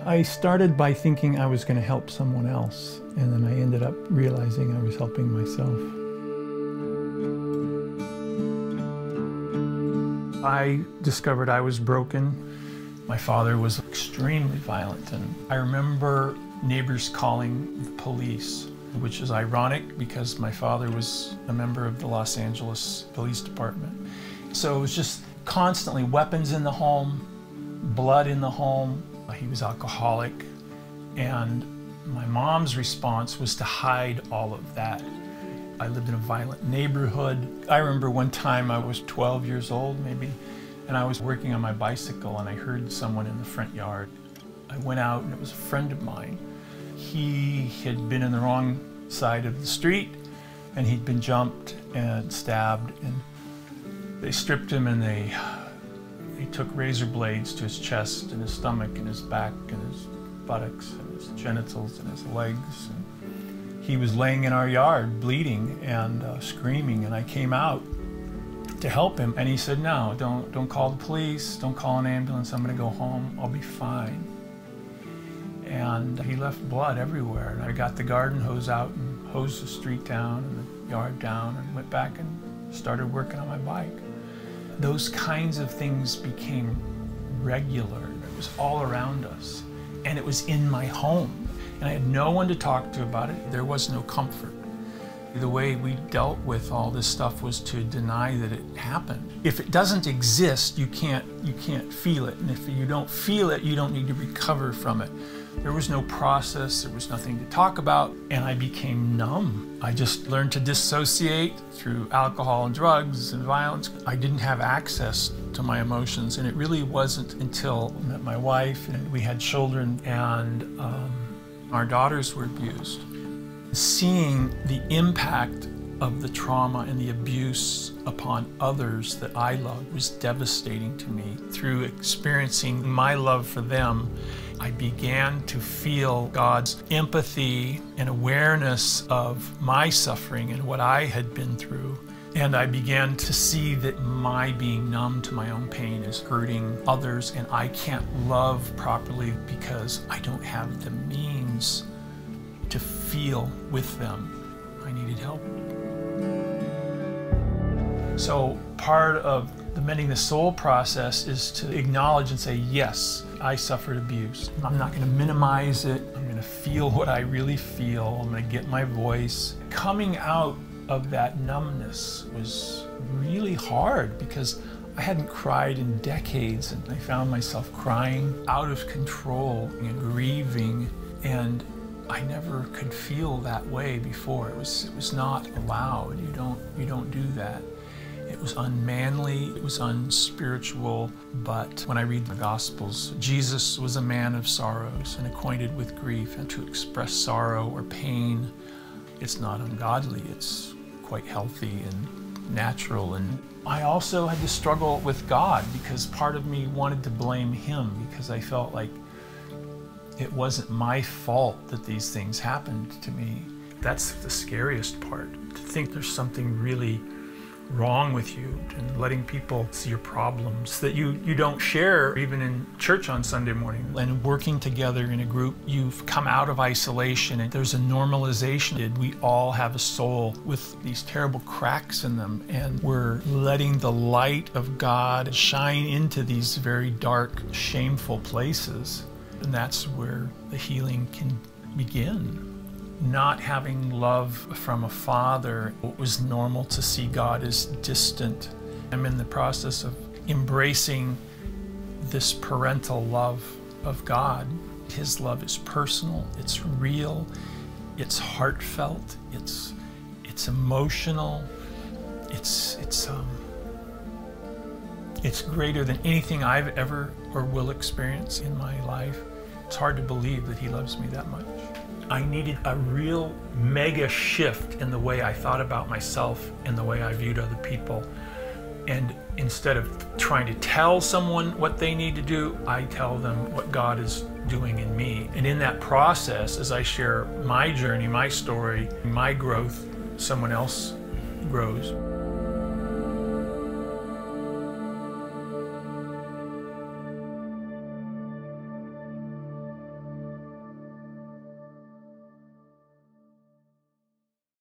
I started by thinking I was going to help someone else, and then I ended up realizing I was helping myself. I discovered I was broken. My father was extremely violent, and I remember neighbors calling the police, which is ironic because my father was a member of the Los Angeles Police Department. So it was just constantly weapons in the home, blood in the home. He was alcoholic, and my mom's response was to hide all of that. I lived in a violent neighborhood. I remember one time I was 12 years old maybe, and I was working on my bicycle and I heard someone in the front yard. I went out and it was a friend of mine. He had been in the wrong side of the street and he'd been jumped and stabbed, and they stripped him and they took razor blades to his chest and his stomach and his back and his buttocks and his genitals and his legs. And he was laying in our yard bleeding and screaming, and I came out to help him, and he said, "No, don't call the police, don't call an ambulance, I'm gonna go home, I'll be fine." And he left blood everywhere, and I got the garden hose out and hosed the street down and the yard down and went back and started working on my bike. Those kinds of things became regular. It was all around us, and it was in my home, and I had no one to talk to about it. There was no comfort. The way we dealt with all this stuff was to deny that it happened. If it doesn't exist, you can't feel it, and if you don't feel it, you don't need to recover from it. There was no process, there was nothing to talk about, and I became numb. I just learned to dissociate through alcohol and drugs and violence. I didn't have access to my emotions, and it really wasn't until I met my wife and we had children and our daughters were abused. Seeing the impact of the trauma and the abuse upon others that I loved was devastating to me. Through experiencing my love for them, I began to feel God's empathy and awareness of my suffering and what I had been through. And I began to see that my being numb to my own pain is hurting others, and I can't love properly because I don't have the means to feel with them. I needed help. So part of the Mending the Soul process is to acknowledge and say, yes, I suffered abuse. I'm not going to minimize it. I'm going to feel what I really feel. I'm going to get my voice. Coming out of that numbness was really hard because I hadn't cried in decades, and I found myself crying out of control and grieving, and I never could feel that way before. It was not allowed. You don't do that. It was unmanly, it was unspiritual, but when I read the Gospels, Jesus was a man of sorrows and acquainted with grief, and to express sorrow or pain, it's not ungodly, it's quite healthy and natural. And I also had to struggle with God because part of me wanted to blame Him because I felt like it wasn't my fault that these things happened to me. That's the scariest part, to think there's something really wrong with you and letting people see your problems that you don't share even in church on Sunday morning. And working together in a group, you've come out of isolation and there's a normalization. We all have a soul with these terrible cracks in them, and we're letting the light of God shine into these very dark, shameful places. And that's where the healing can begin. Not having love from a father, it was normal to see God as distant. I'm in the process of embracing this parental love of God. His love is personal, it's real, it's heartfelt, it's emotional, it's greater than anything I've ever or will experience in my life. It's hard to believe that He loves me that much. I needed a real mega shift in the way I thought about myself and the way I viewed other people. And instead of trying to tell someone what they need to do, I tell them what God is doing in me. And in that process, as I share my journey, my story, my growth, someone else grows.